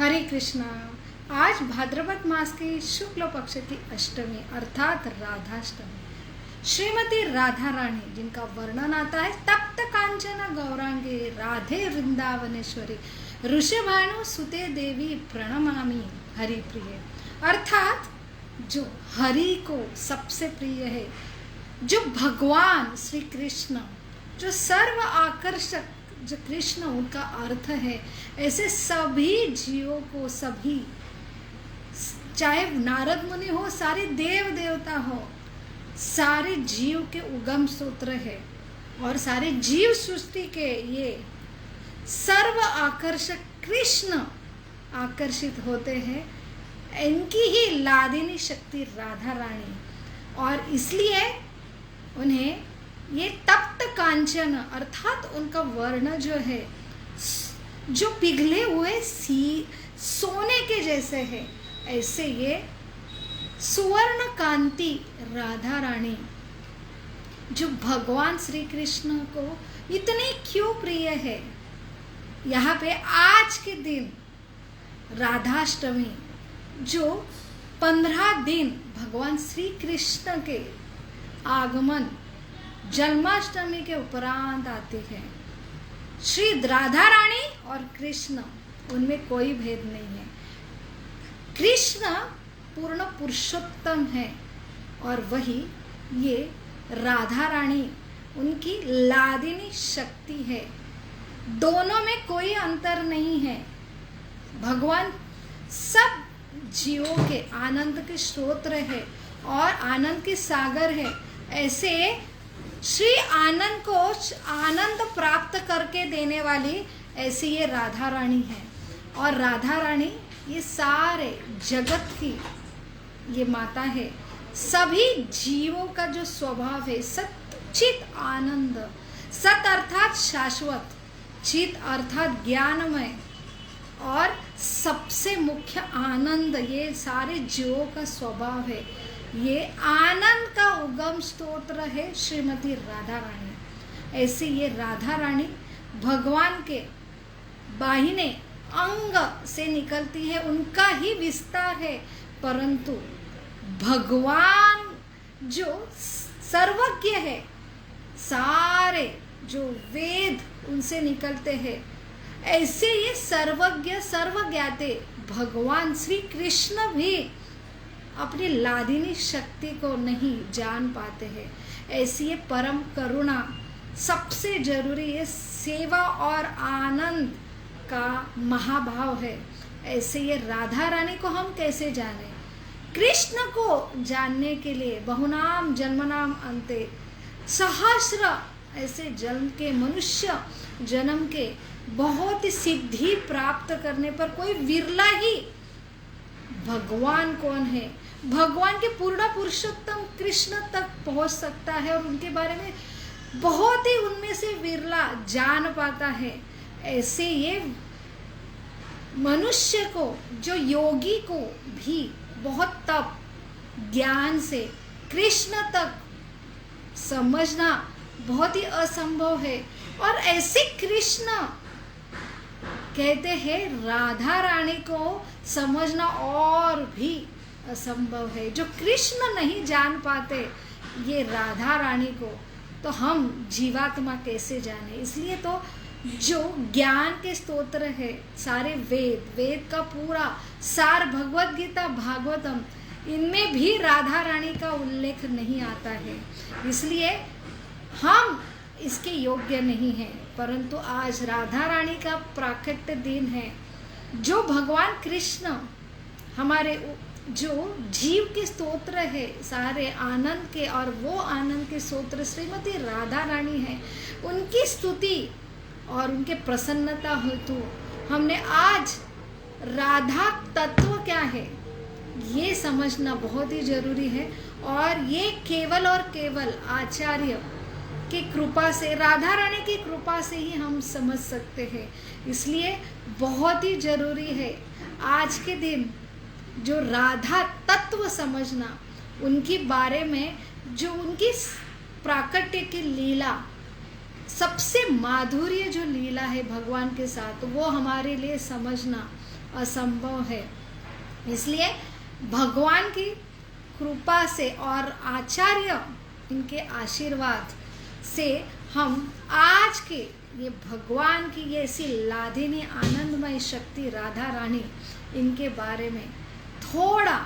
हरे कृष्णा। आज भाद्रपद मास की शुक्ल पक्ष की अष्टमी अर्थात राधाष्टमी। श्रीमती राधा रानी जिनका वर्णन आता है तप्त कांचन गौरांगे राधे वृंदावनेश्वरी ऋषभानु सुते देवी प्रणमामि हरि प्रिय। अर्थात जो हरि को सबसे प्रिय है, जो भगवान श्री कृष्ण, जो सर्व आकर्षक, जो कृष्ण उनका अर्थ है, ऐसे सभी जीवों को, सभी, चाहे नारद मुनि हो, सारे देव देवता हो, सारे जीव के उगम सूत्र है और सारे जीव सृष्टि के ये सर्व आकर्षक कृष्ण आकर्षित होते हैं। इनकी ही लादिनी शक्ति राधा रानी, और इसलिए उन्हें ये तप्त कांचन अर्थात उनका वर्ण जो है, जो पिघले हुए सोने के जैसे है, ऐसे ये सुवर्ण कांति राधा रानी जो भगवान श्री कृष्ण को इतनी क्यों प्रिय है। यहाँ पे आज के दिन राधाष्टमी, जो 15 दिन भगवान श्री कृष्ण के आगमन जन्माष्टमी के उपरांत आती है। श्री राधा रानी और कृष्ण, उनमें कोई भेद नहीं है। कृष्ण पूर्ण पुरुषोत्तम है और वही ये राधा रानी उनकी लादिनी शक्ति है। दोनों में कोई अंतर नहीं है। भगवान सब जीवों के आनंद के स्रोत है और आनंद के सागर है। ऐसे श्री आनंद को आनंद प्राप्त करके देने वाली ऐसी ये राधा रानी है। और राधा रानी ये सारे जगत की ये माता है। सभी जीवों का जो स्वभाव है सच्चित आनंद, सत अर्थात शाश्वत, चित अर्थात ज्ञानमय, और सबसे मुख्य आनंद, ये सारे जीवों का स्वभाव है। ये आनंद का उगम स्तोत्र है श्रीमती राधा रानी। ऐसे ये राधा रानी भगवान के बाहिने अंग से निकलती है, उनका ही विस्तार है। परंतु भगवान जो सर्वज्ञ है, सारे जो वेद उनसे निकलते हैं, ऐसे ये सर्वज्ञ सर्वज्ञाते भगवान श्री कृष्ण भी अपनी लादिनी शक्ति को नहीं जान पाते हैं। ऐसी ये परम करुणा, सबसे जरूरी ये सेवा और आनंद का महाभाव है। ऐसे ये राधा रानी को हम कैसे जाने। कृष्ण को जानने के लिए बहुनाम जन्मनाम अंते, सहस्र ऐसे जन्म के, मनुष्य जन्म के बहुत सिद्धि प्राप्त करने पर कोई विरला ही भगवान कौन है, भगवान के पूर्ण पुरुषोत्तम कृष्ण तक पहुंच सकता है और उनके बारे में बहुत ही उनमें से विरला जान पाता है। ऐसे ये मनुष्य को, जो योगी को भी बहुत तप ज्ञान से कृष्ण तक समझना बहुत ही असंभव है। और ऐसे कृष्ण कहते हैं राधा रानी को समझना और भी असंभव है। जो कृष्ण नहीं जान पाते ये राधा रानी को, तो हम जीवात्मा कैसे जाने। इसलिए तो जो ज्ञान के स्तोत्र है, सारे वेद का पूरा सार, भगवत गीता, भागवतम, इनमें भी राधा रानी का उल्लेख नहीं आता है। इसलिए हम इसके योग्य नहीं हैं। परंतु आज राधा रानी का प्राकट्य दिन है। जो भगवान कृष्ण हमारे जो जीव के स्तोत्र है सारे आनंद के, और वो आनंद के स्तोत्र श्रीमती राधा रानी है, उनकी स्तुति और उनके प्रसन्नता हेतु हमने आज राधा तत्व क्या है ये समझना बहुत ही जरूरी है। और ये केवल और केवल आचार्य की कृपा से, राधा रानी की कृपा से ही हम समझ सकते हैं। इसलिए बहुत ही जरूरी है आज के दिन जो राधा तत्व समझना, उनके बारे में, जो उनकी प्राकट्य की लीला, सबसे माधुर्य जो लीला है भगवान के साथ, वो हमारे लिए समझना असंभव है। इसलिए भगवान की कृपा से और आचार्य इनके आशीर्वाद से हम आज के ये भगवान की ये ऐसी लादिनी आनंदमय शक्ति राधा रानी इनके बारे में थोड़ा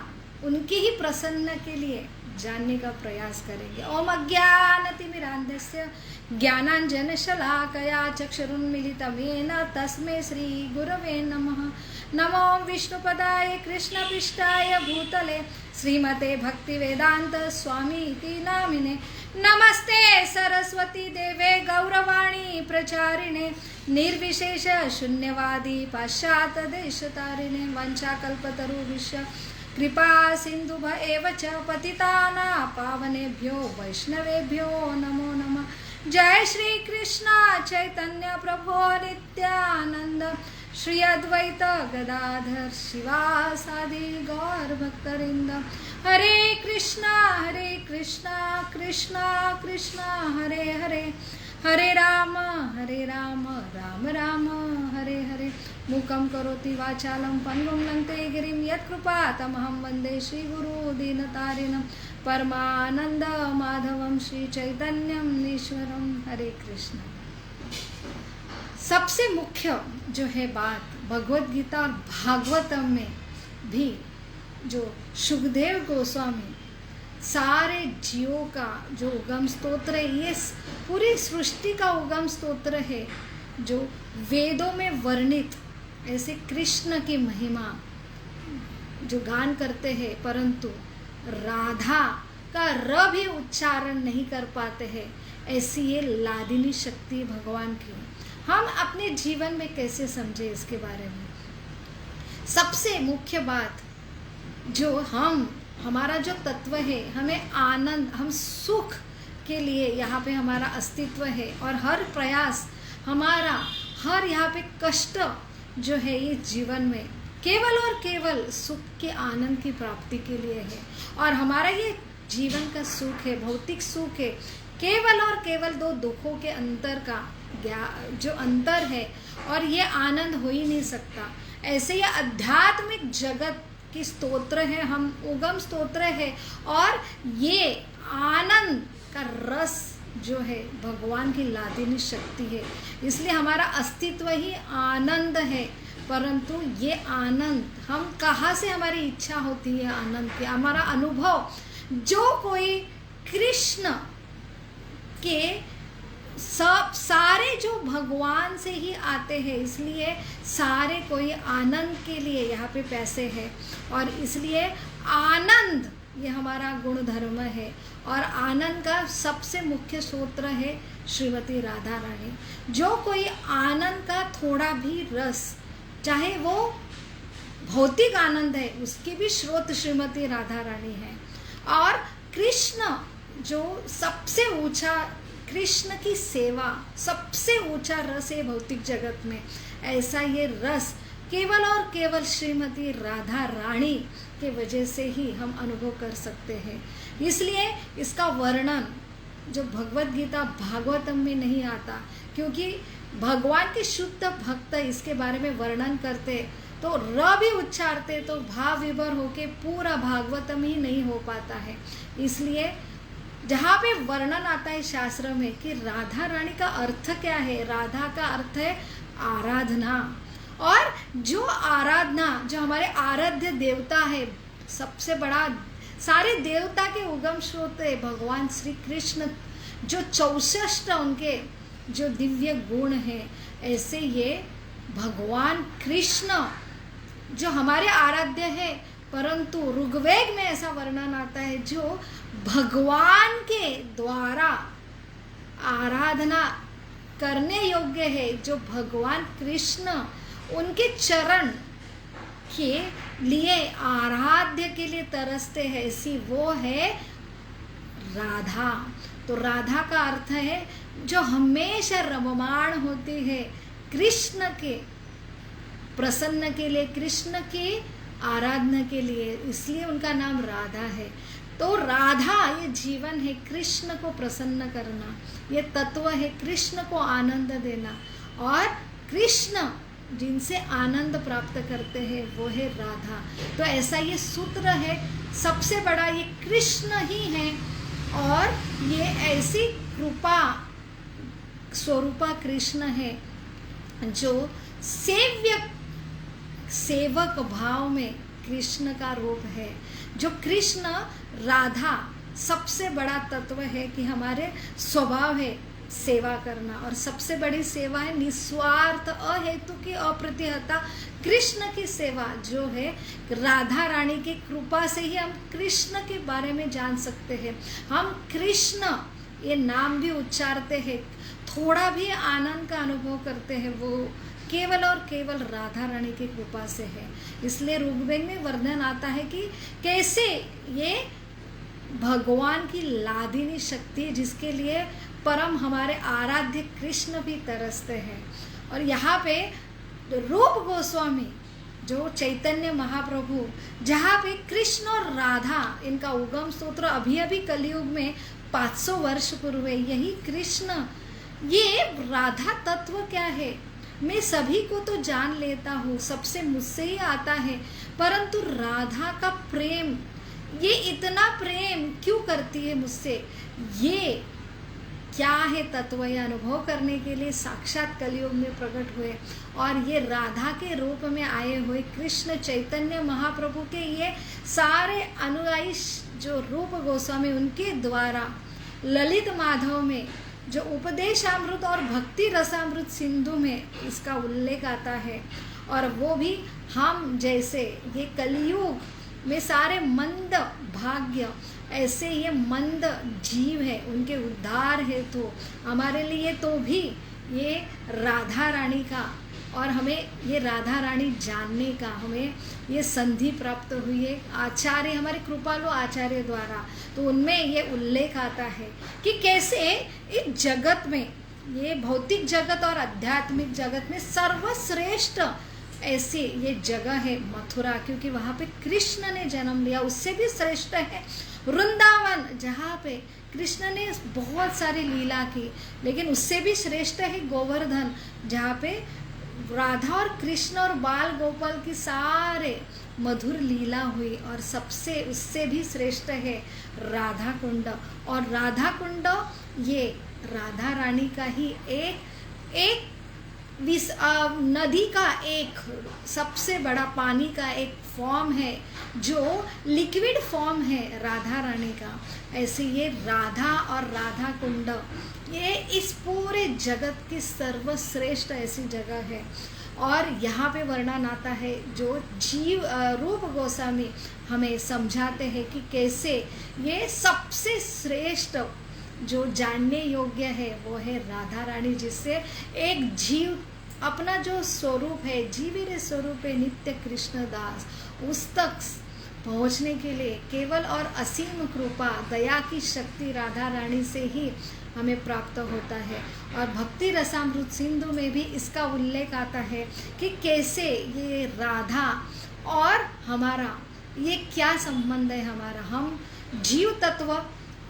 उनके ही प्रसन्न के लिए जानने का प्रयास करेंगे। ओम अज्ञानतिमिरान्धस्य ज्ञानाञ्जनशलाकया चक्षुरुन्मीलितं येन तस्मै श्री गुरवे नमः। नमो विष्णुपदाय कृष्णपृष्ठाय भूतले श्रीमते भक्तिवेदांत स्वामी इति नामिने। नमस्ते सरस्वती देवे गौरवाणी प्रचारिणे निर्विशेष शून्यवादी पाश्चात्य देशतारिणे। वंशाकल्पतरुभ्यश्च कृपा सिन्धुभ एव च पतितानां पावनेभ्यो वैष्णवेभ्यो नमो नमः। जय श्री कृष्ण चैतन्य प्रभो नित्यानंद श्री अद्वैत गदाधर शिवासादि गौर भक्तवृंद। हरे कृष्णा कृष्णा कृष्णा हरे हरे, हरे राम राम राम हरे हरे। मूकं करोति वाचालं पङ्गुं लङ्घयते गिरिं यत्कृपातमहं वन्दे श्रीगुरु दीनतारिणं परमानंद माधवम श्री चैतन्यम ईश्वरम। हरे कृष्ण। सबसे मुख्य जो है बात भगवत गीता और भागवतम में भी जो सुखदेव गोस्वामी सारे जीवों का जो उगम स्तोत्र है, ये पूरी सृष्टि का उगम स्तोत्र है जो वेदों में वर्णित ऐसे कृष्ण की महिमा जो गान करते हैं, परंतु राधा का र भी उच्चारण नहीं कर पाते हैं, ऐसी ये लादिनी शक्ति भगवान की हम अपने जीवन में कैसे समझे इसके बारे में। सबसे मुख्य बात जो हमारा जो तत्व है, हमें आनंद, हम सुख के लिए यहाँ पे हमारा अस्तित्व है और हर प्रयास हमारा, हर यहाँ पे कष्ट जो है ये जीवन में केवल और केवल सुख के आनंद की प्राप्ति के लिए है। और हमारा ये जीवन का सुख है, भौतिक सुख है, केवल और केवल दो दुखों के अंतर का जो अंतर है, और ये आनंद हो ही नहीं सकता। ऐसे ये आध्यात्मिक जगत की स्तोत्र है, हम उगम स्तोत्र है, और ये आनंद का रस जो है भगवान की लादिनी शक्ति है। इसलिए हमारा अस्तित्व ही आनंद है। परंतु ये आनंद हम कहाँ से, हमारी इच्छा होती है आनंद की, हमारा अनुभव जो कोई कृष्ण के सब सारे जो भगवान से ही आते हैं, इसलिए सारे कोई आनंद के लिए यहाँ पे पैसे है, और इसलिए आनंद ये हमारा गुण धर्म है। और आनंद का सबसे मुख्य सूत्र है श्रीमती राधा रानी। जो कोई आनंद का थोड़ा भी रस, चाहे वो भौतिक आनंद है, उसकी भी स्रोत श्रीमती राधा रानी है। और कृष्ण जो सबसे ऊंचा, कृष्ण की सेवा सबसे ऊंचा रस है भौतिक जगत में, ऐसा ये रस केवल और केवल श्रीमती राधा रानी के वजह से ही हम अनुभव कर सकते हैं। इसलिए इसका वर्णन जो भगवत गीता भागवतम में नहीं आता, क्योंकि भगवान के शुद्ध भक्त इसके बारे में वर्णन करते तो र भी उच्चारते तो भाव विभोर होके पूरा भागवतम ही नहीं हो पाता है। इसलिए जहाँ पे वर्णन आता है शास्त्र में कि राधा रानी का अर्थ क्या है, राधा का अर्थ है आराधना। और जो आराधना, जो हमारे आराध्य देवता है, सबसे बड़ा सारे देवता के उगम स्रोत है भगवान श्री कृष्ण, जो 64 उनके जो दिव्य गुण हैं, ऐसे ये भगवान कृष्ण जो हमारे आराध्य है। परंतु ऋग्वेद में ऐसा वर्णन आता है जो भगवान के द्वारा आराधना करने योग्य है, जो भगवान कृष्ण उनके चरण के लिए आराध्य के लिए तरसते हैं, ऐसी वो है राधा। तो राधा का अर्थ है जो हमेशा रममाण होती है कृष्ण के प्रसन्न के लिए, कृष्ण के आराधना के लिए, इसलिए उनका नाम राधा है। तो राधा ये जीवन है, कृष्ण को प्रसन्न करना, ये तत्व है कृष्ण को आनंद देना। और कृष्ण जिनसे आनंद प्राप्त करते हैं वो है राधा। तो ऐसा ये सूत्र है, सबसे बड़ा ये कृष्ण ही है और ये ऐसी कृपा स्वरूपा कृष्ण है जो सेवक भाव में कृष्ण का रूप है। जो कृष्ण राधा सबसे बड़ा तत्व है कि हमारे स्वभाव है सेवा करना, और सबसे बड़ी सेवा है निस्वार्थ अहेतु की अप्रतिहता कृष्ण की सेवा, जो है राधा रानी की कृपा से ही हम कृष्ण के बारे में जान सकते हैं। हम कृष्ण ये नाम भी उच्चारते हैं, थोड़ा भी आनंद का अनुभव करते हैं, वो केवल और केवल राधा रानी की कृपा से है। इसलिए ऋग्वेद में वर्णन आता है कि कैसे ये भगवान की लादिनी शक्ति है जिसके लिए परम हमारे आराध्य कृष्ण भी तरसते हैं। और यहाँ पे रूप गोस्वामी जो चैतन्य महाप्रभु, जहाँ पे कृष्ण और राधा इनका उगम सूत्र अभी अभी कलयुग में 500 वर्ष पूर्व, यही कृष्ण, ये राधा तत्व क्या है मैं सभी को तो जान लेता हूँ, सबसे मुझसे ही आता है, परंतु राधा का प्रेम, ये इतना प्रेम क्यों करती है मुझसे, ये क्या है तत्व, ये अनुभव करने के लिए साक्षात कलयुग में प्रकट हुए। और ये राधा के रूप में आए हुए कृष्ण चैतन्य महाप्रभु के ये सारे अनुयायी जो रूप गोस्वामी, उनके द्वारा ललित माधव में जो उपदेशामृत और भक्ति रसामृत सिंधु में इसका उल्लेख आता है। और वो भी हम जैसे ये कलयुग में सारे मंद भाग्य, ऐसे ये मंद जीव है, उनके उद्धार है तो हमारे लिए तो भी ये राधा रानी का, और हमें ये राधा रानी जानने का हमें ये संधि प्राप्त हुई है आचार्य, हमारे कृपालु आचार्य द्वारा। तो उनमें ये उल्लेख आता है कि कैसे इस जगत में, ये भौतिक जगत और आध्यात्मिक जगत में सर्वश्रेष्ठ ऐसी ये जगह है मथुरा, क्योंकि वहाँ पे कृष्ण ने जन्म लिया। उससे भी श्रेष्ठ है वृंदावन, जहाँ पे कृष्ण ने बहुत सारी लीला की, लेकिन उससे भी श्रेष्ठ है गोवर्धन, जहाँ पे राधा और कृष्ण और बाल गोपाल की सारे मधुर लीला हुई। और सबसे उससे भी श्रेष्ठ है राधा कुंड, और राधा कुंड ये राधा रानी का ही एक नदी का एक सबसे बड़ा पानी का एक फॉर्म है, जो लिक्विड फॉर्म है राधा रानी का। ऐसे ये राधा और राधा कुंड ये इस पूरे जगत की सर्वश्रेष्ठ ऐसी जगह है। और यहाँ पे वर्णन आता है जो जीव रूप गोस्वामी हमें समझाते हैं कि कैसे ये सबसे श्रेष्ठ जो जानने योग्य है वो है राधा रानी, जिससे एक जीव अपना जो स्वरूप है, जीवीर स्वरूप है नित्य कृष्ण दास, उस तक पहुँचने के लिए केवल और असीम कृपा दया की शक्ति राधा रानी से ही हमें प्राप्त होता है। और भक्ति रसामृत सिंधु में भी इसका उल्लेख आता है कि कैसे ये राधा और हमारा ये क्या संबंध है हमारा, हम जीव तत्व,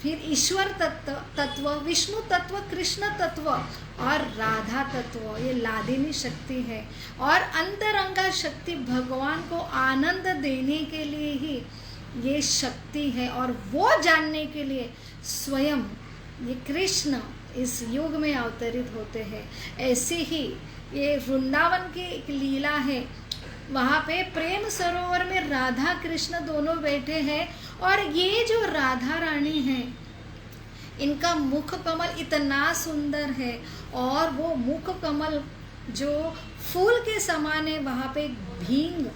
फिर ईश्वर तत्व, विष्णु तत्व, कृष्ण तत्व और राधा तत्व, ये लादिनी शक्ति है। और अंतरंगा शक्ति भगवान को आनंद देने के लिए ही ये शक्ति है, और वो जानने के लिए स्वयं ये कृष्ण इस युग में अवतरित होते हैं। ऐसे ही ये वृंदावन की एक लीला है, वहाँ पे प्रेम सरोवर में राधा कृष्ण दोनों बैठे हैं, और ये जो राधा रानी है इनका मुख कमल इतना सुंदर है, और वो मुख कमल जो फूल के समान है, वहाँ पे भींग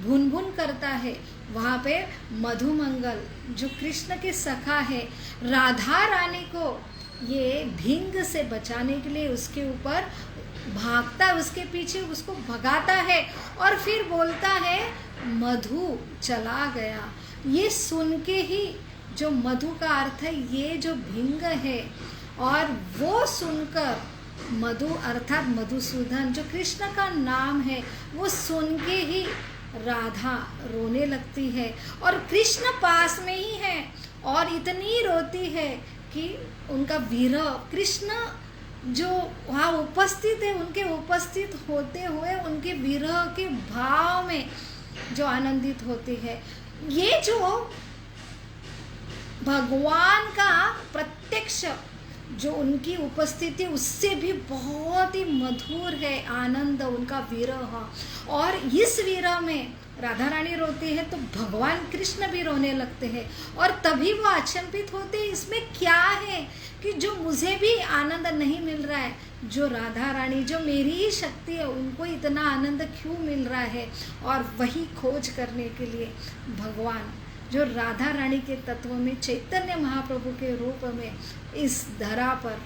भुन भुन करता है। वहाँ पे मधुमंगल जो कृष्ण के सखा है, राधा रानी को ये भींग से बचाने के लिए उसके ऊपर भागता है, उसके पीछे उसको भगाता है, और फिर बोलता है मधु चला गया। ये सुन के ही जो मधु का अर्थ है ये जो भिंग है, और वो सुनकर मधु अर्थात मधुसूदन जो कृष्ण का नाम है, वो सुन के ही राधा रोने लगती है, और कृष्ण पास में ही है और इतनी रोती है कि उनका विरह, कृष्ण जो वहाँ उपस्थित है, उनके उपस्थित होते हुए उनके विरह के भाव में जो आनंदित होती है, ये जो भगवान का प्रत्यक्ष जो उनकी उपस्थिति उससे भी बहुत ही मधुर है आनंद, उनका विरह। और इस विरह में राधा रानी रोती है तो भगवान कृष्ण भी रोने लगते हैं और तभी वो अचंभित होते हैं, इसमें क्या है कि जो मुझे भी आनंद नहीं मिल रहा है, जो राधा रानी जो मेरी ही शक्ति है उनको इतना आनंद क्यों मिल रहा है। और वही खोज करने के लिए भगवान जो राधा रानी के तत्व में चैतन्य महाप्रभु के रूप में इस धरा पर,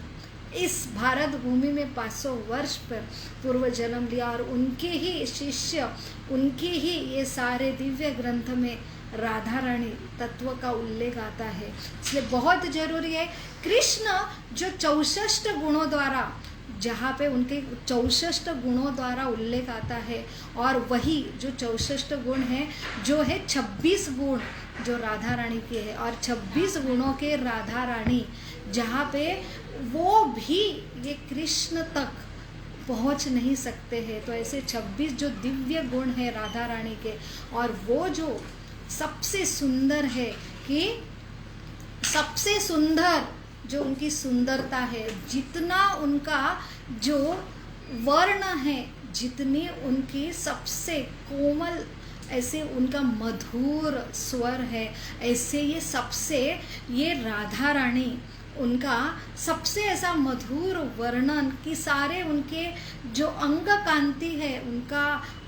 इस भारत भूमि में 500 वर्ष पर पूर्व जन्म लिया और उनके ही शिष्य, उनके ही ये सारे दिव्य ग्रंथ में राधा रानी तत्व का उल्लेख आता है। इसलिए बहुत जरूरी है कृष्ण जो 64 गुणों द्वारा, जहाँ पे उनके 64 गुणों द्वारा उल्लेख आता है, और वही जो 64 गुण है जो है 26 गुण जो राधा रानी के है, और 26 गुणों के राधा रानी जहाँ पे वो भी ये कृष्ण तक पहुँच नहीं सकते हैं। तो ऐसे 26 जो दिव्य गुण है राधा रानी के, और वो जो सबसे सुंदर है कि सबसे सुंदर जो उनकी सुंदरता है, जितना उनका जो वर्ण है, जितनी उनकी सबसे कोमल, ऐसे उनका मधुर स्वर है, ऐसे ये सबसे ये राधा रानी उनका सबसे ऐसा मधुर वर्णन कि सारे उनके जो अंग कांति है उनका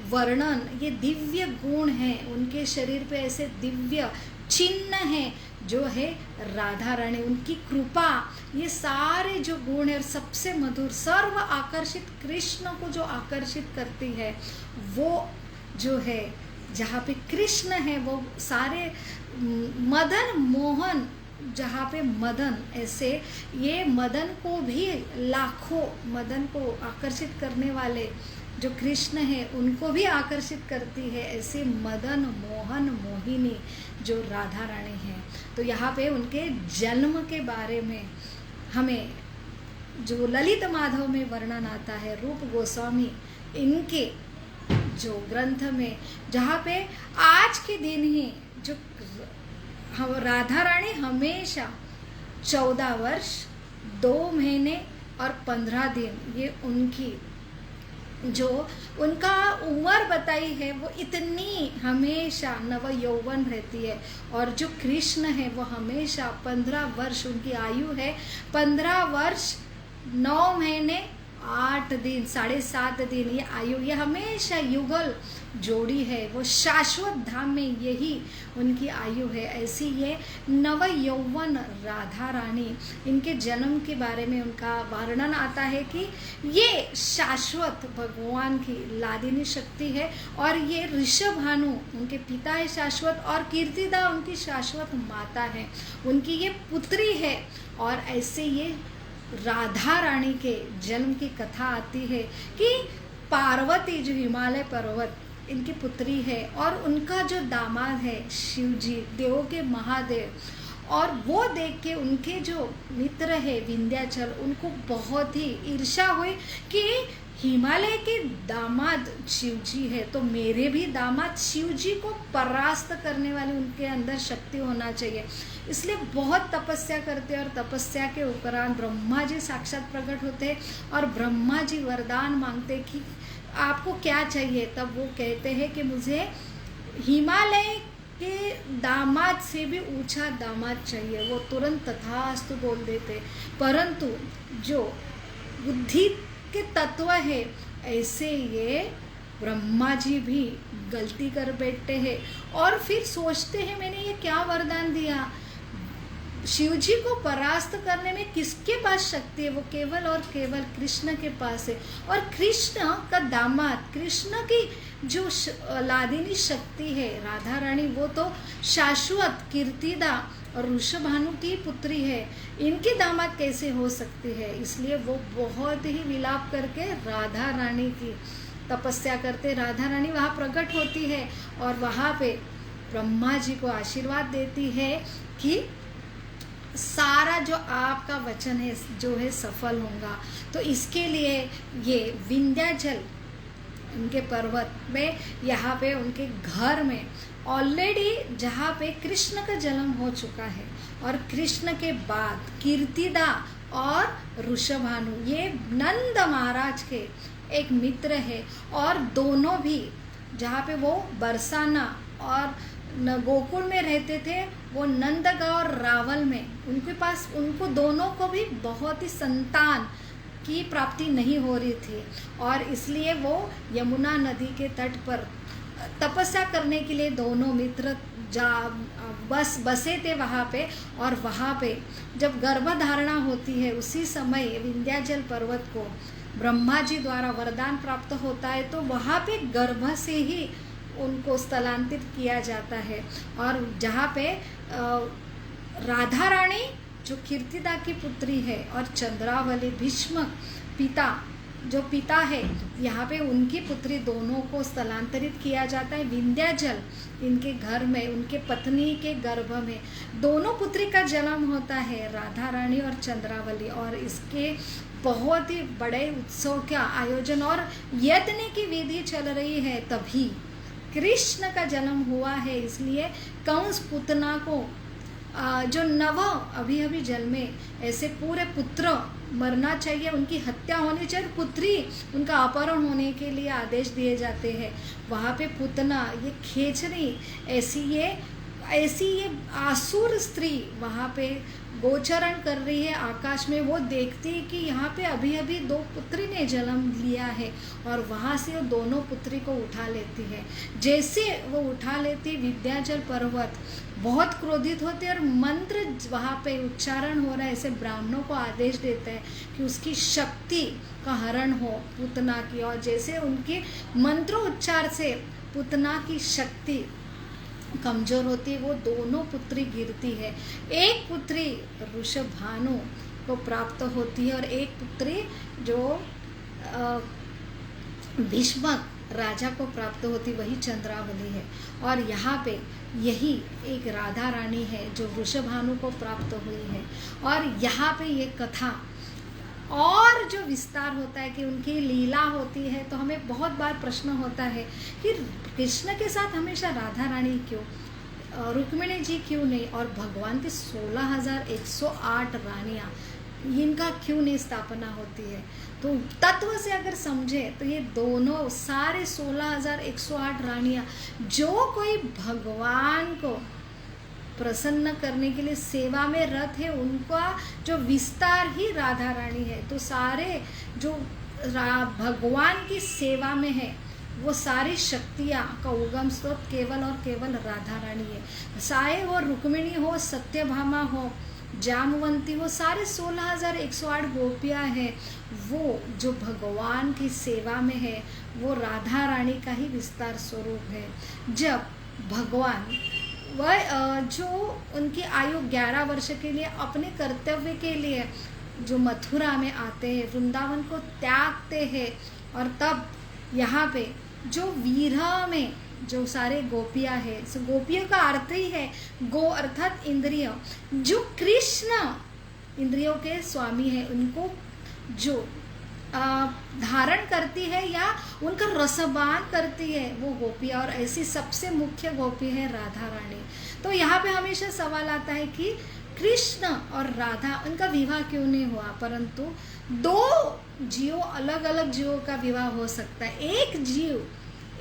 वर्णन, ये दिव्य गुण है उनके शरीर पे, ऐसे दिव्य चिन्ह है जो है राधा रानी, उनकी कृपा, ये सारे जो गुण है सबसे मधुर, सर्व आकर्षित, कृष्ण को जो आकर्षित करती है वो जो है, जहाँ पे कृष्ण है वो सारे मदन मोहन, जहाँ पे मदन, ऐसे ये मदन को भी लाखों मदन को आकर्षित करने वाले जो कृष्ण है उनको भी आकर्षित करती है, ऐसे मदन मोहन मोहिनी जो राधा रानी है। तो यहाँ पे उनके जन्म के बारे में हमें जो ललित माधव में वर्णन आता है, रूप गोस्वामी इनके जो ग्रंथ में, जहाँ पे आज के दिन ही जो राधा रानी हमेशा 14 वर्ष 2 महीने और 15 दिन ये उनकी जो उनका उम्र बताई है वो इतनी हमेशा नव यौवन रहती है। और जो कृष्ण है वो हमेशा 15 वर्ष उनकी आयु है, 15 वर्ष 9 महीने 8 दिन 7.5 दिन ये आयु, ये हमेशा युगल जोड़ी है, वो शाश्वत धाम में यही उनकी आयु है। ऐसी ये नव यौवन राधा रानी, इनके जन्म के बारे में उनका वर्णन आता है कि ये शाश्वत भगवान की लादिनी शक्ति है, और ये ऋषभानु उनके पिता है शाश्वत, और कीर्तिदा उनकी शाश्वत माता है, उनकी ये पुत्री है। और ऐसे ये राधा रानी के जन्म की कथा आती है कि पार्वती जो हिमालय पर्वत इनकी पुत्री है, और उनका जो दामाद है शिव जी, देवों के महादेव, और वो देख के उनके जो मित्र है विंध्याचल, उनको बहुत ही ईर्ष्या हुई कि हिमालय के दामाद शिव जी है तो मेरे भी दामाद शिव जी को परास्त करने वाली उनके अंदर शक्ति होना चाहिए। इसलिए बहुत तपस्या करते हैं, और तपस्या के उपरांत ब्रह्मा जी साक्षात प्रकट होते हैं और ब्रह्मा जी वरदान मांगते कि आपको क्या चाहिए। तब वो कहते हैं कि मुझे हिमालय के दामाद से भी ऊंचा दामाद चाहिए। वो तुरंत तथास्तु बोल देते, परंतु जो बुद्धि के तत्व है ऐसे ये ब्रह्मा जी भी गलती कर बैठते हैं, और फिर सोचते हैं मैंने ये क्या वरदान दिया, शिव जी को परास्त करने में किसके पास शक्ति है, वो केवल और केवल कृष्ण के पास है। और कृष्ण का दामाद, कृष्ण की जो लादिनी शक्ति है राधा रानी, वो तो शाश्वत कीर्तिदा और ऋषभानु की पुत्री है, इनकी दामाद कैसे हो सकती है। इसलिए वो बहुत ही विलाप करके राधा रानी की तपस्या करते, राधा रानी वहाँ प्रकट होती है और वहाँ पे ब्रह्मा जी को आशीर्वाद देती है कि सारा जो आपका वचन है जो है सफल होगा। तो इसके लिए ये विंध्याचल उनके पर्वत में, यहाँ पे उनके घर में ऑलरेडी जहाँ पे कृष्ण का जन्म हो चुका है, और कृष्ण के बाद कीर्तिदा और ऋषभानु ये नंद महाराज के एक मित्र है, और दोनों भी जहाँ पे वो बरसाना और गोकुल में रहते थे, वो नंदगांव और रावल में उनके पास, उनको दोनों को भी बहुत ही संतान की प्राप्ति नहीं हो रही थी, और इसलिए वो यमुना नदी के तट पर तपस्या करने के लिए दोनों मित्र बसे थे वहाँ पे। और वहाँ पे जब गर्भधारणा होती है, उसी समय विंध्याचल पर्वत को ब्रह्मा जी द्वारा वरदान प्राप्त होता है, तो वहाँ पे गर्भ से ही उनको स्थलांतरित किया जाता है। और जहाँ पे राधा रानी जो कीर्तिदा की पुत्री है, और चंद्रावली भीष्म पिता जो पिता है, यहाँ पे उनकी पुत्री दोनों को स्थलांतरित किया जाता है विंध्याचल इनके घर में, उनके पत्नी के गर्भ में दोनों पुत्री का जन्म होता है, राधा रानी और चंद्रावली। और इसके बहुत ही बड़े उत्सव का आयोजन और यज्ञ की विधि चल रही है, तभी कृष्ण का जन्म हुआ है। इसलिए कंस पुतना को जो नव अभी जन्मे ऐसे पूरे पुत्र मरना चाहिए, उनकी हत्या होनी चाहिए, पुत्री उनका अपहरण होने के लिए आदेश दिए जाते हैं। वहाँ पे पुतना ये खेचरी ऐसी ये आसुर स्त्री वहाँ पे गोचरण कर रही है आकाश में। वो देखती है कि यहाँ पे अभी दो पुत्री ने जन्म लिया है, और वहाँ से वो दोनों पुत्री को उठा लेती है। जैसे वो उठा लेती, विंध्याचल पर्वत बहुत क्रोधित होते हैं, और मंत्र वहाँ पे उच्चारण हो रहा है, ऐसे ब्राह्मणों को आदेश देते हैं कि उसकी शक्ति का हरण हो पुतना की। और जैसे उनके मंत्रोच्चार से पुतना की शक्ति कमजोर होती है, वो दोनों पुत्री गिरती है। एक पुत्री ऋषभानु को प्राप्त होती है, और एक पुत्री जो भीष्मक राजा को प्राप्त होती, वही चंद्रावली है। और यहाँ पे यही एक राधा रानी है जो ऋषभानु को प्राप्त हुई है। और यहाँ पे ये कथा और जो विस्तार होता है कि उनकी लीला होती है, तो हमें बहुत बार प्रश्न होता है कि कृष्ण के साथ हमेशा राधा रानी क्यों, रुक्मिणी जी क्यों नहीं, और भगवान की 16,108 रानियाँ, इनका क्यों नहीं स्थापना होती है। तो तत्व से अगर समझे तो ये दोनों सारे 16,108 रानियाँ, जो कोई भगवान को प्रसन्न करने के लिए सेवा में रत है, उनका जो विस्तार ही राधा रानी है। तो सारे जो भगवान की सेवा में है, वो सारी शक्तियाँ का उगम स्रोत केवल और केवल राधा रानी है। चाहे वो रुक्मिणी हो, सत्यभामा हो, जामवंती हो, सारे 16,108 गोपियाँ हैं, वो जो भगवान की सेवा में है, वो राधा रानी का ही विस्तार स्वरूप है। जब भगवान वह जो उनकी आयु 11 वर्ष के लिए अपने कर्तव्य के लिए जो मथुरा में आते हैं, वृंदावन को त्यागते हैं, और तब यहाँ पे जो वीरा में जो सारे गोपियाँ हैं, सो गोपियों का अर्थ ही है गो अर्थात इंद्रिय, जो कृष्ण इंद्रियों के स्वामी है, उनको जो धारण करती है या उनका रसपान करती है, वो गोपियाँ। और ऐसी सबसे मुख्य गोपी है राधा रानी। तो यहाँ पे हमेशा सवाल आता है कि कृष्ण और राधा, उनका विवाह क्यों नहीं हुआ, परंतु दो जीवों, अलग अलग जीवों का विवाह हो सकता है, एक जीव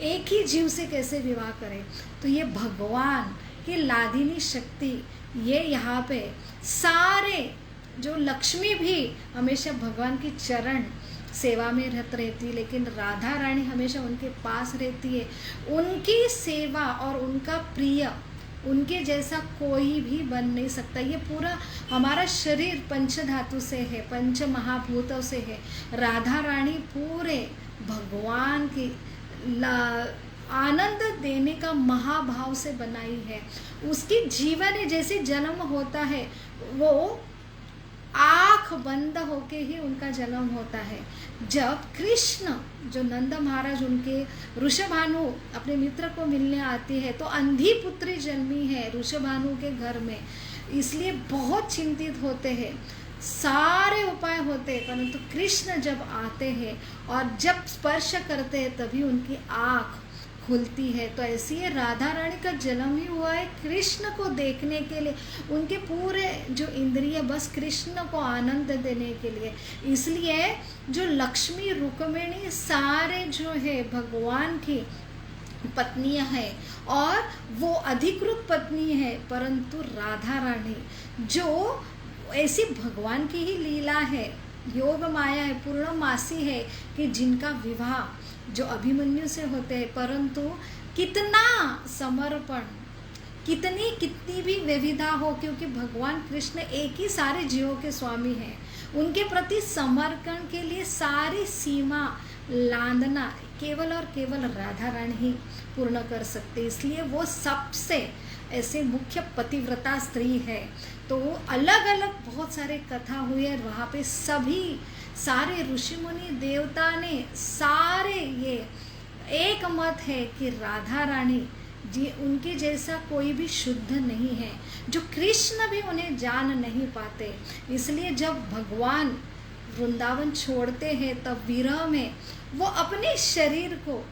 एक ही जीव से कैसे विवाह करे। तो ये भगवान की लादिनी शक्ति, ये यहाँ पे सारे जो लक्ष्मी भी हमेशा भगवान की चरण सेवा में रत रहती है, लेकिन राधा रानी हमेशा उनके पास रहती है। उनकी सेवा और उनका प्रिय, उनके जैसा कोई भी बन नहीं सकता। ये पूरा हमारा शरीर पंच धातु से है, पंच महाभूतों से है। राधा रानी पूरे भगवान की आनंद देने का महाभाव से बनाई है। उसकी जीवन जैसे जन्म होता है, वो आँख बंद होके ही उनका जन्म होता है। जब कृष्ण जो नंद महाराज उनके ऋषभानु अपने मित्र को मिलने आती है, तो अंधी पुत्री जन्मी है ऋषभानु के घर में। इसलिए बहुत चिंतित होते हैं। सारे उपाय होते हैं, परंतु कृष्ण जब आते हैं और जब स्पर्श करते हैं तभी उनकी आँख खुलती है। तो ऐसी ही राधा रानी का जन्म ही हुआ है कृष्ण को देखने के लिए। उनके पूरे जो इंद्रिय बस कृष्ण को आनंद देने के लिए। इसलिए जो लक्ष्मी रुक्मिणी सारे जो है भगवान की पत्नियां हैं और वो अधिकृत पत्नी है, परंतु राधा रानी जो ऐसी भगवान की ही लीला है, योग माया है, पूर्णमासी है कि जिनका विवाह जो अभिमन्यु से होते हैं, परंतु कितना समर्पण, कितनी भी विविधा हो, क्योंकि भगवान कृष्ण एक ही सारे जीवों के स्वामी हैं। उनके प्रति समर्पण के लिए सारी सीमा लांघना केवल और केवल राधा रानी ही पूर्ण कर सकते, इसलिए वो सबसे ऐसे मुख्य पतिव्रता स्त्री है। तो अलग अलग बहुत सारे कथा हुई है वहाँ पे, सभी सारे ऋषि मुनि देवता ने सारे ये एक मत है कि राधा रानी जी उनके जैसा कोई भी शुद्ध नहीं है, जो कृष्ण भी उन्हें जान नहीं पाते। इसलिए जब भगवान वृंदावन छोड़ते हैं तब विरह में वो अपने शरीर को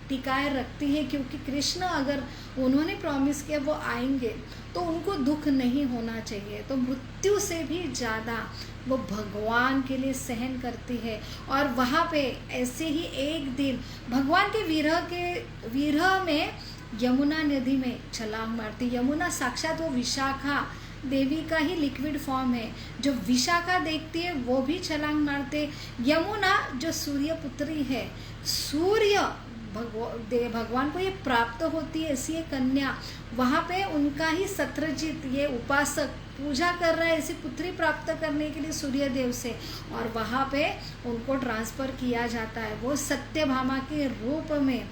टिकाए रखती है, क्योंकि कृष्ण अगर उन्होंने प्रॉमिस किया वो आएंगे तो उनको दुख नहीं होना चाहिए। तो मृत्यु से भी ज़्यादा वो भगवान के लिए सहन करती है। और वहाँ पे ऐसे ही एक दिन भगवान के विरह में यमुना नदी में छलांग मारती। यमुना साक्षात वो विशाखा देवी का ही लिक्विड फॉर्म है। जो विशाखा देखती है वो भी छलांग मारते। यमुना जो सूर्य पुत्री है, सूर्य भगवान को ये प्राप्त होती है ऐसी एक कन्या, वहाँ पे उनका ही सत्रजीत ये उपासक पूजा कर रहा है ऐसी पुत्री प्राप्त करने के लिए सूर्य देव से, और वहाँ पे उनको ट्रांसफ़र किया जाता है। वो सत्यभामा के रूप में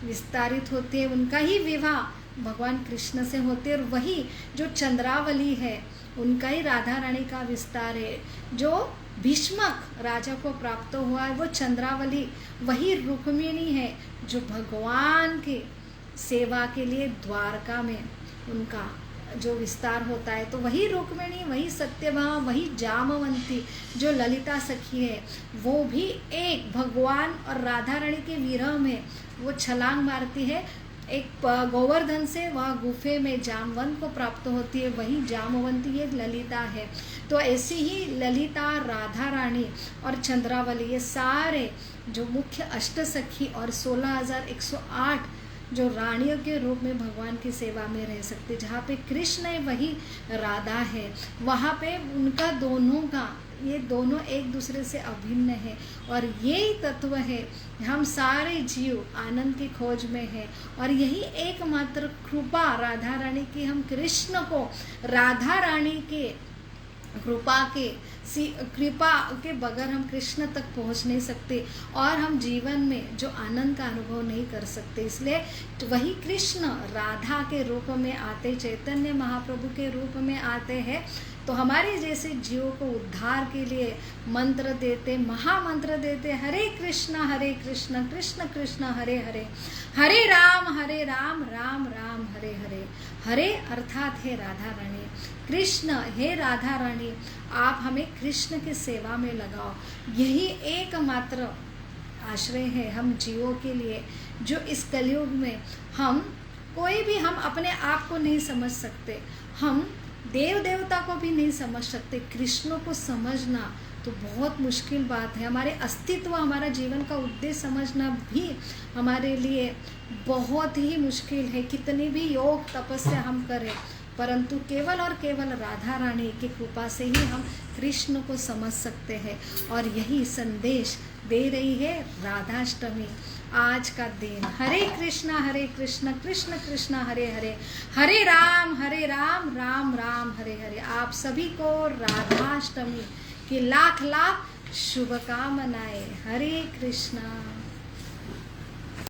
विस्तारित होते हैं। उनका ही विवाह भगवान कृष्ण से होते हैं। और वही जो चंद्रावली है उनका ही राधा रानी का विस्तार है। जो भीष्मक राजा को प्राप्त हुआ है वो चंद्रावली वही रुक्मिणी है, जो भगवान के सेवा के लिए द्वारका में उनका जो विस्तार होता है। तो वही रुक्मिणी, वही सत्यभामा, वही जामवंती जो ललिता सखी है, वो भी एक भगवान और राधा रानी के विरह में वो छलांग मारती है। एक गोवर्धन से वह गुफे में जामवंत को प्राप्त होती है, वही जामवंती एक ललिता है। तो ऐसी ही ललिता, राधा रानी और चंद्रावली ये सारे जो मुख्य अष्ट सखी और 16,108 जो रानियों के रूप में भगवान की सेवा में रह सकते। जहाँ पे कृष्ण है वही राधा है, वहाँ पे उनका दोनों का ये दोनों एक दूसरे से अभिन्न है। और यही तत्व है, हम सारे जीव आनंद की खोज में है। और यही एकमात्र कृपा राधा रानी की, हम कृष्ण को राधा रानी के कृपा के बगैर हम कृष्ण तक पहुंच नहीं सकते, और हम जीवन में जो आनंद का अनुभव नहीं कर सकते। इसलिए वही कृष्ण राधा के रूप में आते, चैतन्य महाप्रभु के रूप में आते हैं। तो हमारे जैसे जीवों को उद्धार के लिए मंत्र देते, महामंत्र देते, हरे कृष्ण कृष्ण कृष्ण हरे हरे, हरे राम राम राम हरे हरे। हरे अर्थात है राधा रानी, कृष्ण हे राधा रानी, आप हमें कृष्ण की सेवा में लगाओ। यही एकमात्र आश्रय है हम जीवों के लिए, जो इस कलयुग में हम कोई भी हम अपने आप को नहीं समझ सकते, हम देव देवता को भी नहीं समझ सकते। कृष्ण को समझना तो बहुत मुश्किल बात है। हमारे अस्तित्व, हमारा जीवन का उद्देश्य समझना भी हमारे लिए बहुत ही मुश्किल है। कितनी भी योग तपस्या हम करें, परंतु केवल और केवल राधा रानी की कृपा से ही हम कृष्ण को समझ सकते हैं। और यही संदेश दे रही है राधाष्टमी आज का दिन। हरे कृष्ण कृष्ण कृष्ण हरे हरे, हरे राम राम राम हरे हरे। आप सभी को राधाष्टमी की लाख लाख शुभकामनाएं। हरे कृष्णा।